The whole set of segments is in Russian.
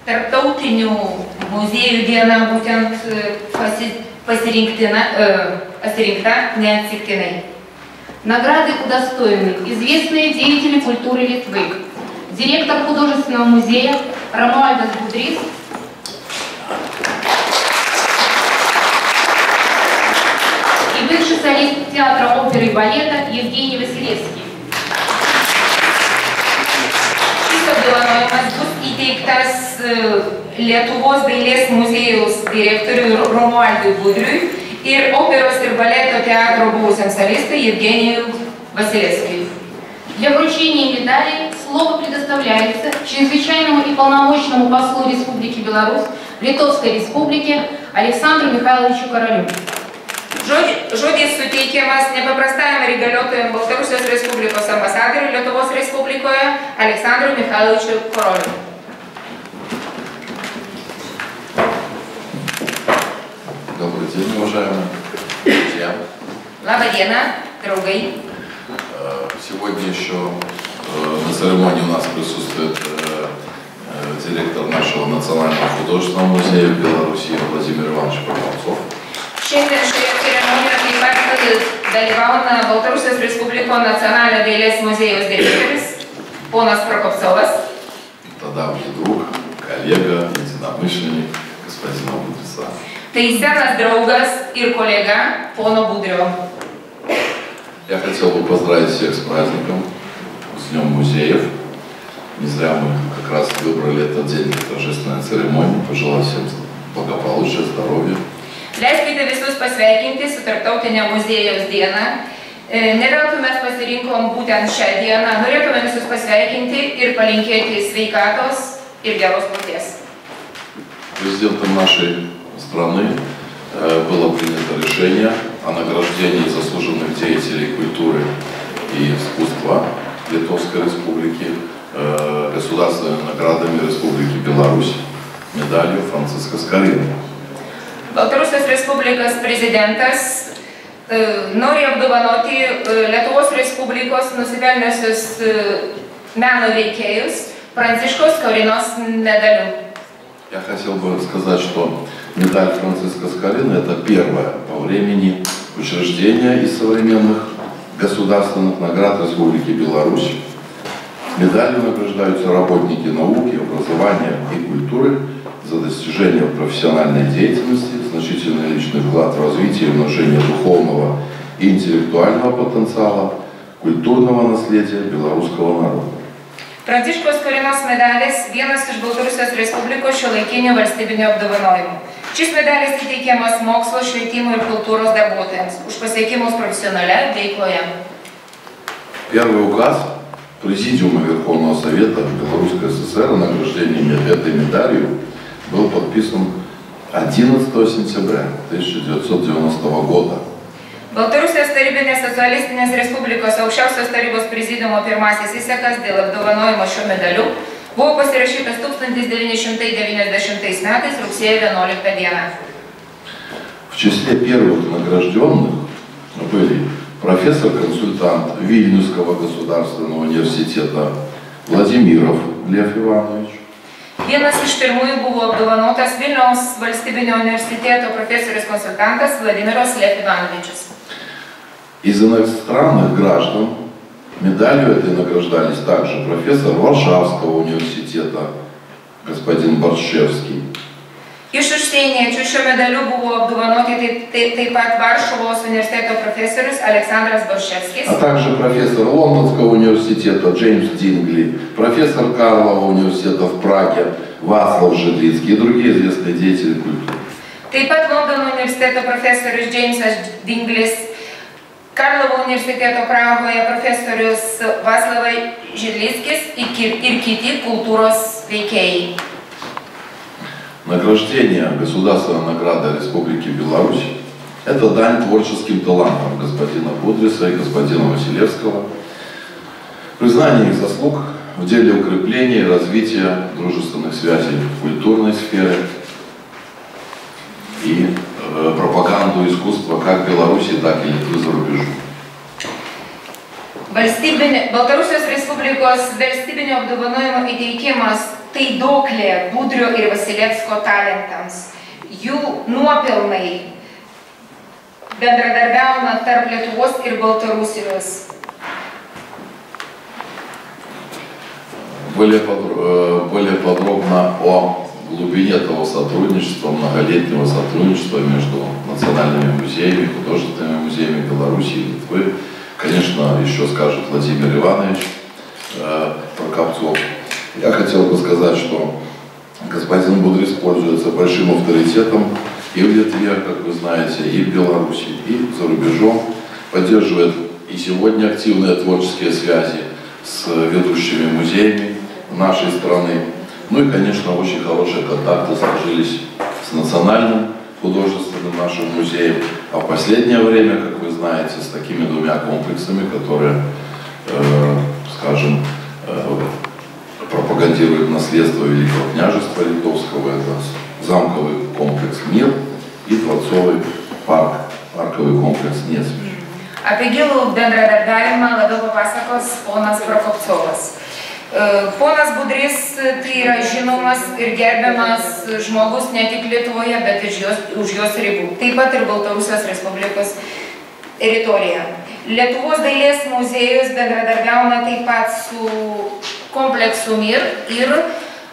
Tarptautinių muziejų diena būtent pasirinkta неотсектенной. Награды удостоены известные деятели культуры Литвы, директор художественного музея Ромуальdas Budrys, и бывший солист театра оперы и балета Евгений Василевский. Šis apdovanojimas bus įteiktas Lietuvos dailės muziejaus direktoriui Romualdui Budriui ir operos ir baleto театра buvusiam солистui Евгению Василевскому. Для вручения медалей слово предоставляется чрезвычайному и полномочному послу Республики Беларусь в Литовской Республике Александру Михайловичу Королю. Žodis suteikiamas nepaprastajam įgaliotojam Baltarusijos Respublikos ambasadoriui Lietuvos Respublikoje Aleksandrui Michailovičiui Koroliui. Добрый день, уважаемые друзья. Лаба диена, draugai. Сегодня еще на церемонии у нас присутствует директор нашего Национального художественного музея в Беларуси Владимир Иванович Прокопцов. Šiandien šioje ceremonijoje taip pat dalyvauna Baltarusijos Respublikos nacionalinio dailės muziejaus direktorius ponas Prokopcovas. Это давний друг, коллега, единомышленник господина Budrysa. Tai senas draugas ir kolega pono Budrio. Я хотел бы поздравить всех с праздником, с Днем музеев. Не зря мы как раз выбрали этот день для торжественной церемонии. Пожелаю всем благополучия, здоровья. Leiskite visus pasveikinti su Tarptautinio muziejaus diena. Ne veltui mes pasirinkom būtent šią dieną. Norėtume visus pasveikinti ir palinkėti sveikatos ir geros kloties. Президентом нашей страны было принято решение о награждении заслуженных деятелей культуры и искусства Литовской Республики государственными наградами Республики Беларусь, медалью Франциска Скорины. Baltarusijos Respublikos prezidentas nori apdovanoti Lietuvos Respublikos nusipelniusius meno veikėjus Pranciškos Skorinos medaliu. Я хотел бы сказать, что медаль Франциска Скорины – это первое по времени учреждение из современных государственных наград Республики Беларусь. Медалью награждаются работники науки, образования и культуры за достижение профессиональной деятельности, значительный личный вклад в развитие и умножение духовного и интеллектуального потенциала, культурного наследия белорусского народа. Pranciškos Skorinos medalis vienas iš Baltarusijos Respublikos šiuolaikinių valstybinių apdovanojimų. Šis medalis įteikiamas mokslo, švietimo ir kultūros darbuotojams už pasiekimus profesionalioje veikloje. Первый указ Президиума Верховного Совета Белорусской ССР о награждении этой медалью был подписан 11 сентября 1990 года. Baltarusijos Tarybinės socialistinės Respublikos aukščiausios tarybos prezidiumo pirmasis įsakas dėl apdovanojimo šiuo medaliu buvo pasirašytas 1990 metais rugsėjo 11 dieną. В числе первых награжденных были профессор-консультант Вильнюсского государственного университета Владимиров Лев Иванович. Vienas iš pirmųjų buvo apdovanotas Vilniaus valstybinio universiteto profesorius-konsultantas Vladimiras Lev Ivanovičius. Из иностранных граждан медалью этой награждались также профессор Варшавского университета господин Борщевский. Iš užsieniečių šiuo medaliu buvo apdovanoti taip pat Varšuvos universiteto profesorius Aleksandras Borševskis. А также профессор Лондонского университета Джеймс Дингли, профессор Карлова университета в Праге Вацлав Жидлицкий и другие известные деятели культуры. Taip pat Londono universiteto profesorius Džeimsas Dinglis, Karlovo universiteto Prahoje profesorius Vaclavas Židlickis ir kiti kultūros veikėjai. Награждение государственной награды Республики Беларусь – это дань творческим талантам господина Budrysa и господина Василевского, признание их заслуг в деле укрепления и развития дружественных связей в культурной сфере и пропаганду искусства как Беларуси, так и Литвы за рубежом. Baltarusijos Respublikos valstybinio apdovanojimo įteikimas tai duoklė Budrio ir Vasilevskio talentams. Jų nuopelnai bendradarbiaujant tarp Lietuvos ir Baltarusijos. Более подробно о глубине того сотрудничества, многолетнего сотрудничества между национальными музеями, художественными музеями Беларуси и Литвы, конечно, еще скажет Владимир Иванович Прокопцов. Я хотел бы сказать, что господин Будрис пользуется большим авторитетом и в Литве, как вы знаете, и в Беларуси, и за рубежом. Поддерживает и сегодня активные творческие связи с ведущими музеями нашей страны. Ну и, конечно, очень хорошие контакты сложились с национальным художественным нашим музеем. А в последнее время, как вы знаете, с такими двумя комплексами, которые, скажем, пропагандируют наследство Великого княжества Литовского. Это замковый комплекс «Мир» и дворцовый парковый комплекс «Несвеж». Apie gilų bendradarbiavimą labiau papasakos ponas Prokopcovas. Ponas Budrys tai yra žinomas ir gerbiamas žmogus ne tik Lietuvoje, bet ir už jos ribų. Taip pat ir Baltarusijos Respublikos teritorija. Lietuvos dailės muziejus bendradarbiauna taip pat su kompleksu «Мир» ir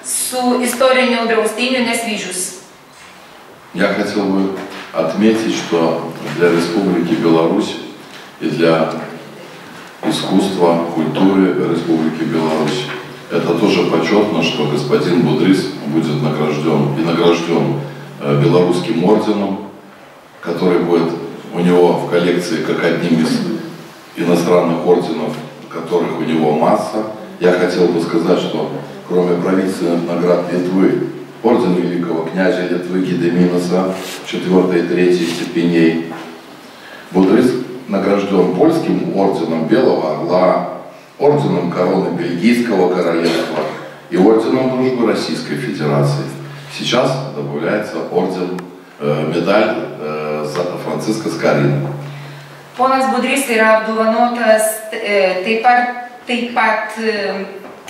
su istoriniu draustiniu «Несвижус». Я хотел бы отметить, что для Республики Беларусь и для искусства, культуры Республики Беларусь это тоже почетно, что господин Будрис будет награжден Белорусским орденом, который будет у него в коллекции как одним из иностранных орденов, которых у него масса. Я хотел бы сказать, что кроме правительственных наград Литвы, орден Великого князя Литвы Гедеминоса 4 и 3 степеней, Будрис награжден польским орденом Белого Орла, орденом короны Бельгийского королевства и орденом Дружбы Российской Федерации. Сейчас добавляется орден, медаль Франциска Скорина. Ponas Budrys yra apdovanotas taip pat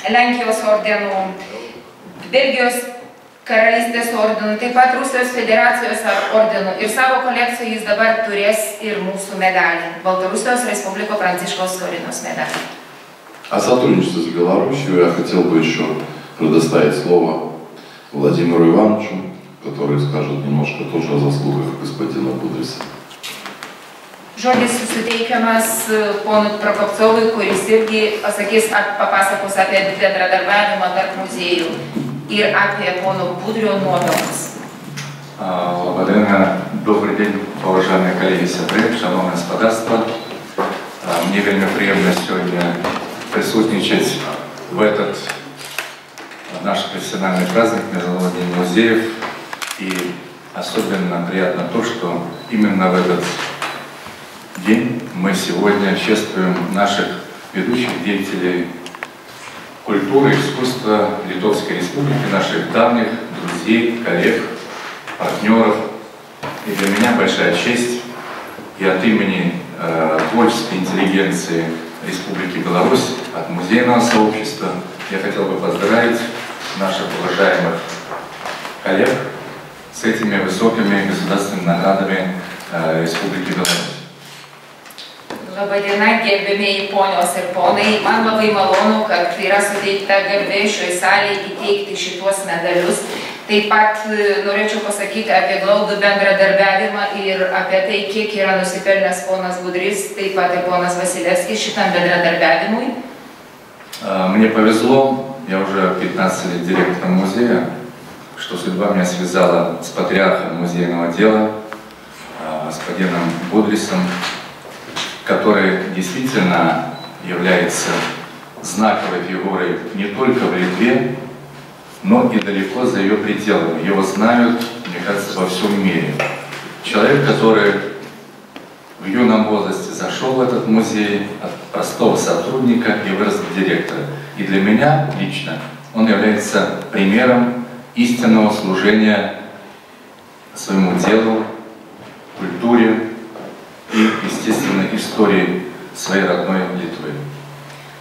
Lenkijos ordinu, Belgijos karalystės ordinu, taip pat Rusijos federacijos ordinu ir savo kolekcijoje jis dabar turės ir mūsų medalį, Baltarusijos Respubliko Pranciškaus Skorinos medalį. О сотрудничестве с Беларусью я хотел бы еще предоставить слово Владимиру Ивановичу, который скажет немножко тоже о заслугах господина Budrysa. Žodis suteikiamas ponui Prokopcovui, kuris irgi papasakos apie bendradarbiavimą tarp muziejų ir apie pono Budrio nuopelnus. Добрый день, уважаемые коллеги, сябры, шановное господарство. Мне вельми приємно сегодня присутствовать в этот наш профессиональный праздник Международный день музеев. И особенно приятно то, что именно в этот день мы сегодня чествуем наших ведущих деятелей культуры и искусства Литовской Республики, наших давних друзей, коллег, партнеров. И для меня большая честь и от имени творческой интеллигенции Республики Беларусь, от музейного сообщества я хотел бы поздравить наших уважаемых коллег с этими высокими государственными наградами Республики Беларусь. Labadiena, gerbėmėjai ponios ir ponai. Man labai malonu, kad yra suteikta garbė šioje salėje įteikti šitos medalius. Taip pat norėčiau pasakyti apie glaudų bendradarbiavimą ir apie tai, kiek yra nusipelnęs ponas Budrys, taip pat ir ponas Vasilevskis šitam bendradarbiavimui. Мне повезло, я уже 15 лет директором музея, что судьба меня связала с патриархом музейного дела, господином Будрисом, который действительно является знаковой фигурой не только в Литве, но и далеко за ее пределами. Его знают, мне кажется, во всем мире. Человек, который в юном возрасте зашел в этот музей от простого сотрудника и вырос до директора. И для меня лично он является примером истинного служения своему делу, культуре и, естественно, истории своей родной Литвы.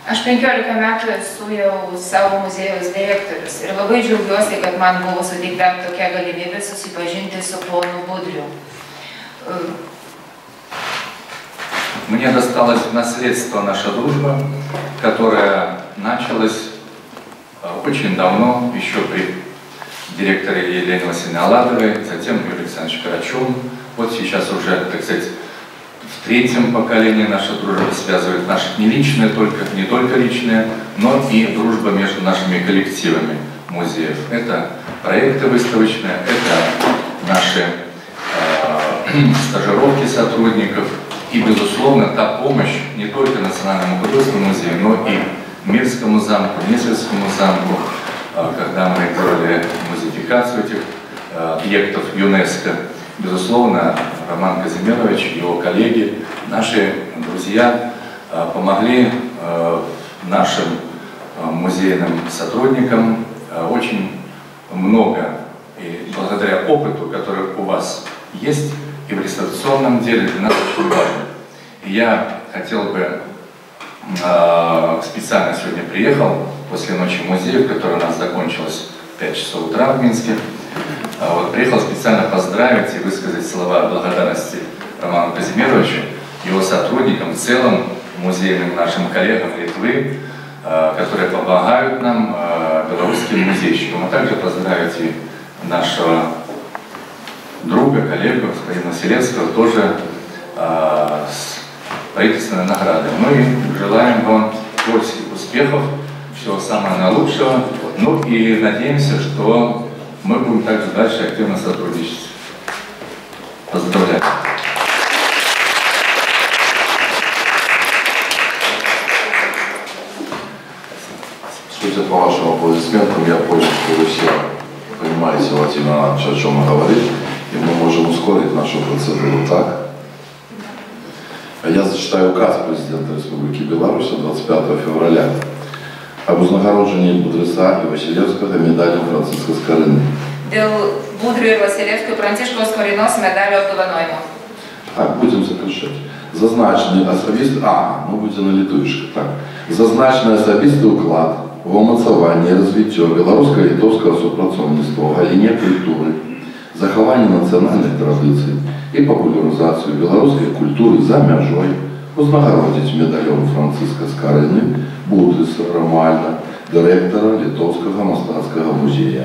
Aš 15 metų esu jau savo muziejaus direktorius ir labai džiaugiuosi, kad man buvo suteikta tokia galimybė susipažinti su ponu Budriu. Мне досталось в наследство наша дружба, которая началась очень давно, еще при директоре Елене Васильевне Аладовой, затем Юрий Александрович Карачун. Вот сейчас уже, так сказать, в третьем поколении наша дружба связывает наши не только личные, но и дружба между нашими коллективами музеев. Это проекты выставочные, это наши стажировки сотрудников и, безусловно, та помощь не только Национальному художественному музею, но и Мирскому замку, Несвежскому замку, когда мы делали музеификацию этих объектов ЮНЕСКО. Безусловно, Роман Казимирович и его коллеги, наши друзья, помогли нашим музейным сотрудникам очень много. И благодаря опыту, который у вас есть, и в реставрационном деле для нас очень важно. И я хотел бы, специально сегодня приехал после ночи музеев, которая у нас закончилась в 5 часов утра в Минске. Вот, приехал специально поздравить и высказать слова благодарности Роману Казимировичу, его сотрудникам, в целом музейным нашим коллегам Литвы, которые помогают нам, белорусским музейщикам, а также поздравить и нашего друга, коллегу, господина Василевского, тоже с правительственной наградой. Мы желаем вам творческих успехов, всего самого наилучшего, ну и надеемся, что мы будем также дальше активно сотрудничать. Поздравляю. Судя по вашим аплодисментам, я понял, что вы все понимаете, Владимир Иванович, о чем он говорит, и мы можем ускорить нашу процедуру так. Я зачитаю указ президента Республики Беларусь 25 февраля об узнагородженні Будриса і Василевського медалем Франциска Скорини. Dėl Budrio ir Vasilevskio Pranciškaus Skorinos medalio apdovanojimo. Так, будем заключать. Зазначений особистий, мы будем на літовішках, так. Зазначений особистий уклад в умацаванні і розвиття білорусько-литовського супрацовництва в галині культури, заховання національних традицій і популяризацію білоруської культури за межою узнагородить медальом Франциска Скорини Будриса Ромальна, директора Литовського мистецького музею,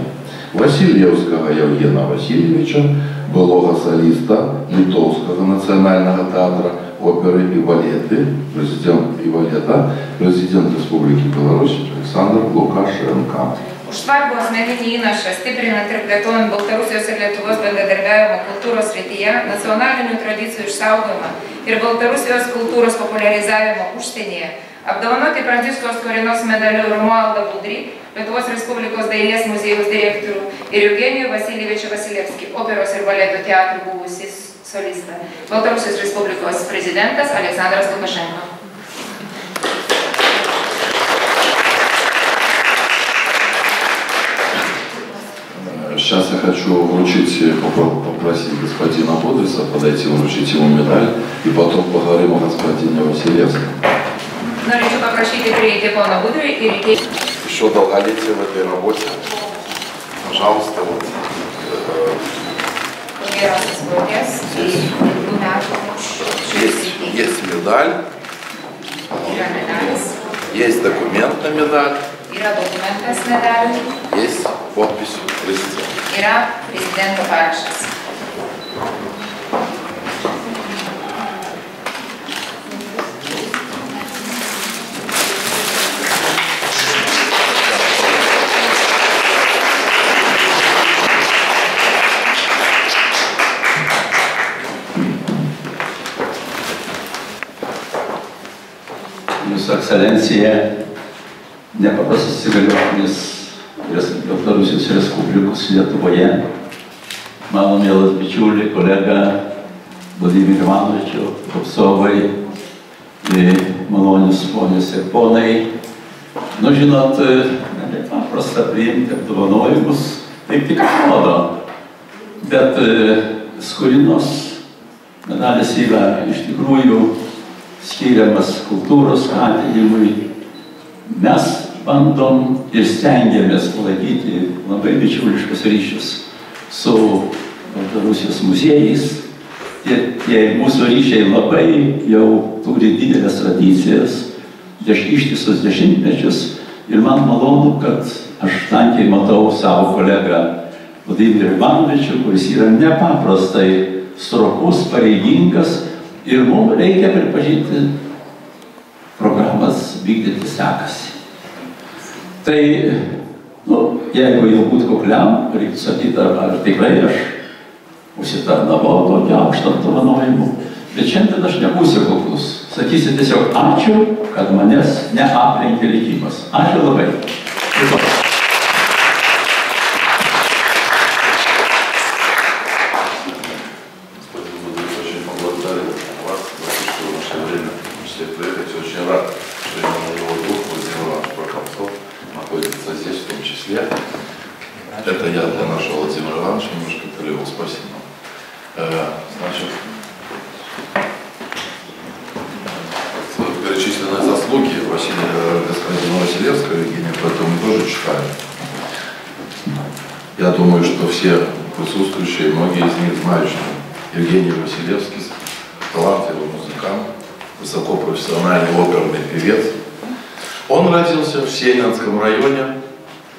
Василевського Євгена Васильовича, былого соліста Литовського національного театру опери і балети, президент Республіки Білорусь Олександр Лукашенко. Už svarbų asmeninį įnašą stiprinant ir plėtojant Baltarusijos ir Lietuvos bendradarbiavimo kultūros srityje, nacionalinių tradicijų išsaugojimą ir Baltarusijos kultūros popularizavimo užsienyje, apdovanoti Pranciškaus Skorinos medaliu Romualdą Budrį, Lietuvos Respublikos dailės muziejaus direktorių ir Eugenijų Vasiljevičių Vasilevskį, operos ir baleto teatrų buvusį solistą, Baltarusijos Respublikos prezidentas Aleksandras Lukašenko. Сейчас я хочу попросить господина Будриса подойти, вручить ему медаль, и потом поговорим о господине Василевском. Norėčiau paprašyti prieiti pono Budriui ir įteikti. Еще долголетие в этой работе. Пожалуйста, вот. Есть медаль. Есть документ на медаль. Есть подпись президента. Yra prezidento parašas. Jūsų ekscelencija, nepaprastas įgaliotinis Baltarusijos Respublikos Lietuvoje, mano mielas bičiuliai, kolega Vladimir Ivanovičiau, atstovai, malonius ponios ir ponai. Nu, žinot, nepaprasta priimti apdovanojimus, taip tik atrodo, bet Skorinos medalis yra iš tikrųjų skiriamas kultūros skatinimui, mes bandom ir stengiamės palaikyti labai bičiuliškus ryšius su Baltarusijos muziejais. Tie mūsų ryšiai labai jau turi didelės tradicijas, ištisus dešimtmečius. Ir man malonu, kad aš tankiai matau savo kolegą Vladimirą Ivanovičių, kuris yra nepaprastai stropus, pareigingas ir mums reikia pripažinti, programas vykdyti sekasi. Tai, jeigu jau būtų kukliam, reiktų sakyti, ar tikrai aš užsitarnavau tokį aukštą apdovanojimą. Bet šiandien aš nebūsiu kuklus. Sakysiu tiesiog ačiū, kad manęs neaplenkė likimas. Ačiū labai. Это я для нашего Владимира Ивановича немножко перевел. Спасибо. Значит, перечисленные заслуги господина Василевского, Евгения, поэтому мы тоже читаем. Я думаю, что все присутствующие, многие из них знают, что Евгений Василевский талантливый музыкант, высокопрофессиональный оперный певец. Он родился в Сенянском районе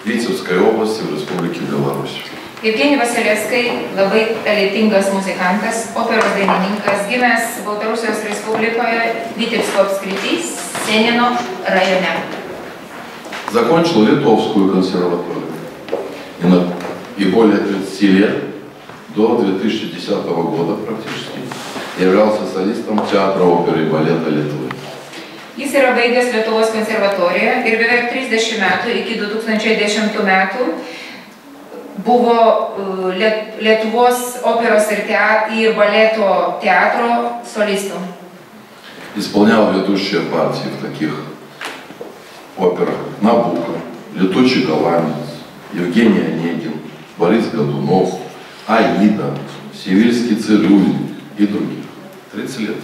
Витебской области в Республике Беларусь. Евgenijus Vasilevskis labai talentingas muzikantas, operos dainininkas, gimęs Baltarusijos Respublikoje Vitebsko apskritys Senino rajone. Закончил Литовскую консерваторию и более 30 лет, до 2010 года практически, являлся солистом театра оперы и балета Литвы. Jis yra baigęs Lietuvos konservatoriją ir beveik 30 metų iki 2010 metų buvo Lietuvos operos ir baleto teatro солистом. Исполнял ведущие партии в таких операх: Набуко, Летучий голландец, Евгений Онегин, Борис Годунов, Аида, Сивильский цирюльник и других. 30 лет.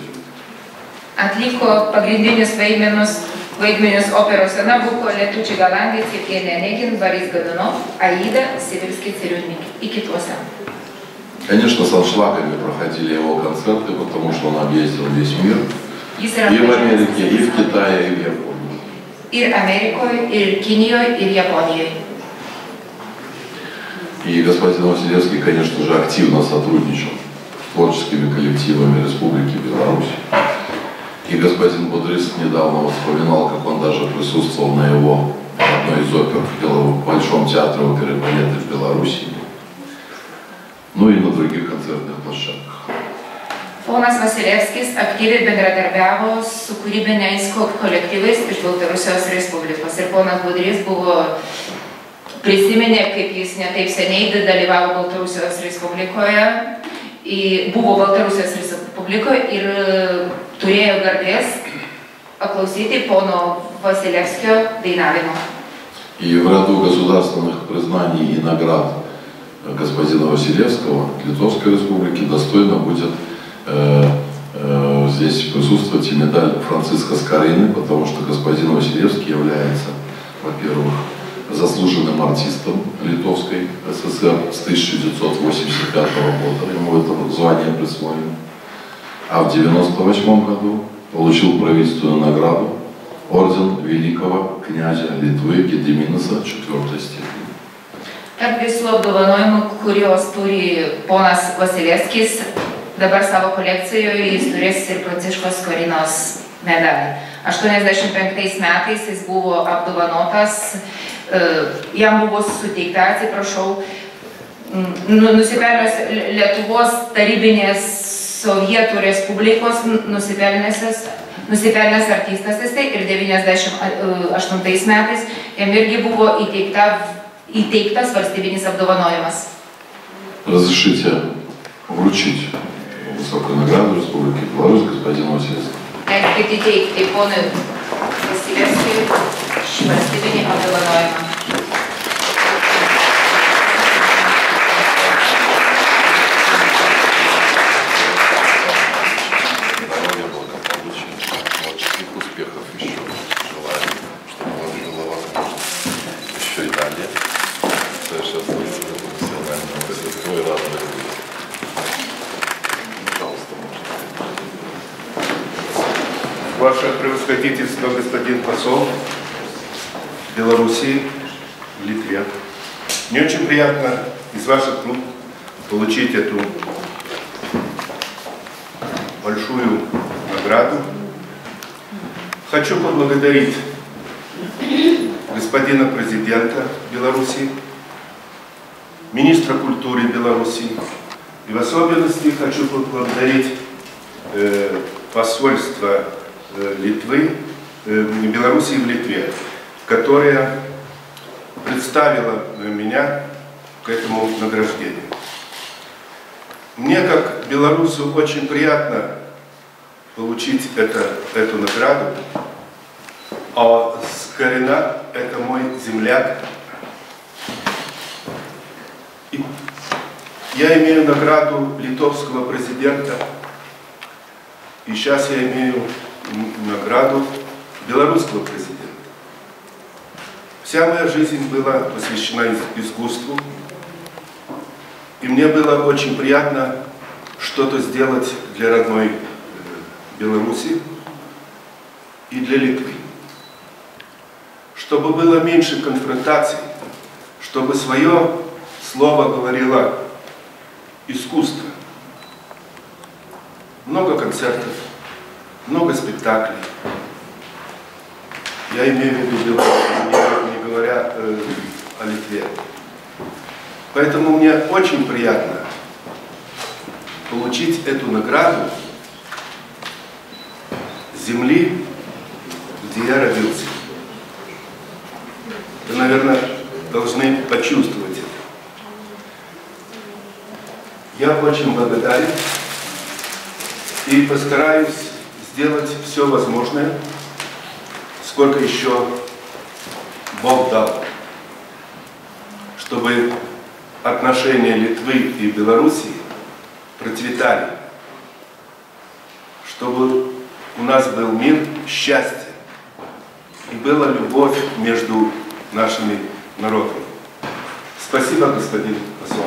Atliko pagrindinius vaidmenius operose Nabuko, Lietučiai Galandai, Евгений Онегин, Борис Годунов, Аида, Сибирский цирюльник и кituose. Конечно, с аншлагами проходили его концерты, потому что он объездил весь мир. И в Америке, и в Китае, и в Японии. Ir Amerikoje, ir Kinijoje, ir Japonijoje. И господин Василевский, конечно же, активно сотрудничал с творческими коллективами Республики Беларусь. И господин Будрис недавно вспоминал, как он даже присутствовал на его одной из опер в Большом театре оперы и балета в Беларуси, ну и на других концертных площадках. Ponas Vasilevskis aktyviai bendradarbiavo su kūrybiniais kolektyvais iš Baltarusijos Respublikos. Ir ponas Budrys prisiminė, kaip jis netaip seniai dalyvavo Baltarusijos Respublikoje, buvo Baltarusijos Respublikoje ir turėjo garbės paklausyti pono Vasilevskio dainavimo. И в ряду государственных признаний и наград господина Василевского Литовской Республики достойно будет здесь присутствовать и медаль Франциска Скорины, потому что господин Василевский является, во-первых, заслуженным артистом Литовской ССР с 1985 года, ему это звание присвоено, а в 1998 году получил правительственную награду орден великого князя Литвы Gediminas 4-й степени. Tarp visų apdovanojimų, kuriuos turi ponas Vasilevskis, dabar savo kolekcijoje jis turės ir Pranciškos Skorinos medalį. 85 metais jis buvo apdovanotas, jam buvo suteikta, atsiprašau, nusipelnęs Lietuvos tarybinės Sovietų Respublikos nusipelnęs artistas jisai, ir 98 metais jam irgi buvo įteiktas valstybinis apdovanojimas. Разрешите вручить высокую награду Республики Беларусь господину Василевскому. Leiskite įteikti ponui Vasilevskiui šį valstybinį apdovanojimą. Здоровья, благополучия, творческих успехов еще. Желаю, чтобы Ваше превосходительство, господин посол Белоруссии в Литве. Мне очень приятно из ваших рук получить эту большую награду. Хочу поблагодарить господина президента Беларуси, министра культуры Беларуси, и в особенности хочу поблагодарить посольство Литвы, Беларуси в Литве, которое представило меня к этому награждению. Мне, как белорусу, очень приятно получить эту награду, а Скорина — это мой земляк. И я имею награду литовского президента, и сейчас я имею награду белорусского президента. Вся моя жизнь была посвящена искусству, и мне было очень приятно что-то сделать для родной Беларуси и для Литвы. Чтобы было меньше конфронтаций, чтобы свое слово говорило искусство. Много концертов, много спектаклей. Я имею в виду Беларусь, не говоря о Литве. Поэтому мне очень приятно получить эту награду земли, где я родился. Вы, наверное, должны почувствовать это. Я очень благодарен и постараюсь сделать все возможное, сколько еще Бог дал, чтобы отношения Литвы и Белоруссии процветали, чтобы у нас был мир, счастье и была любовь между нашими народами. Спасибо, господин посол.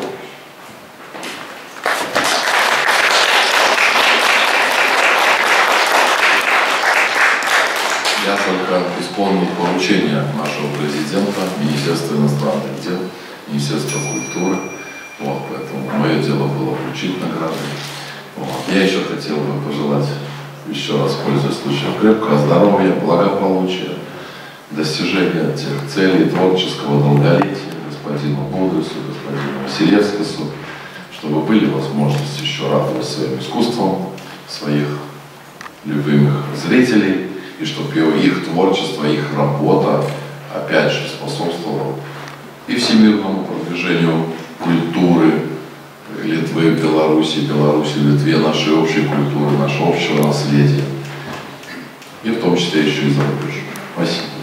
Я только исполнил поручение нашего президента, Министерства иностранных дел, Министерства культуры. Вот, поэтому мое дело было вручить награды. Вот. Я еще хотел бы пожелать, еще раз пользуясь случаем, крепкого здоровья, благополучия, достижения тех целей творческого долголетия господину Бодрису, господину Василевскису, чтобы были возможности еще радовать своим искусством своих любимых зрителей, и чтобы их творчество, их работа, опять же, способствовала и всемирному продвижению культуры Литвы, Беларуси, Литве, нашей общей культуры, нашего общего наследия, и в том числе еще и за рубежом. Спасибо.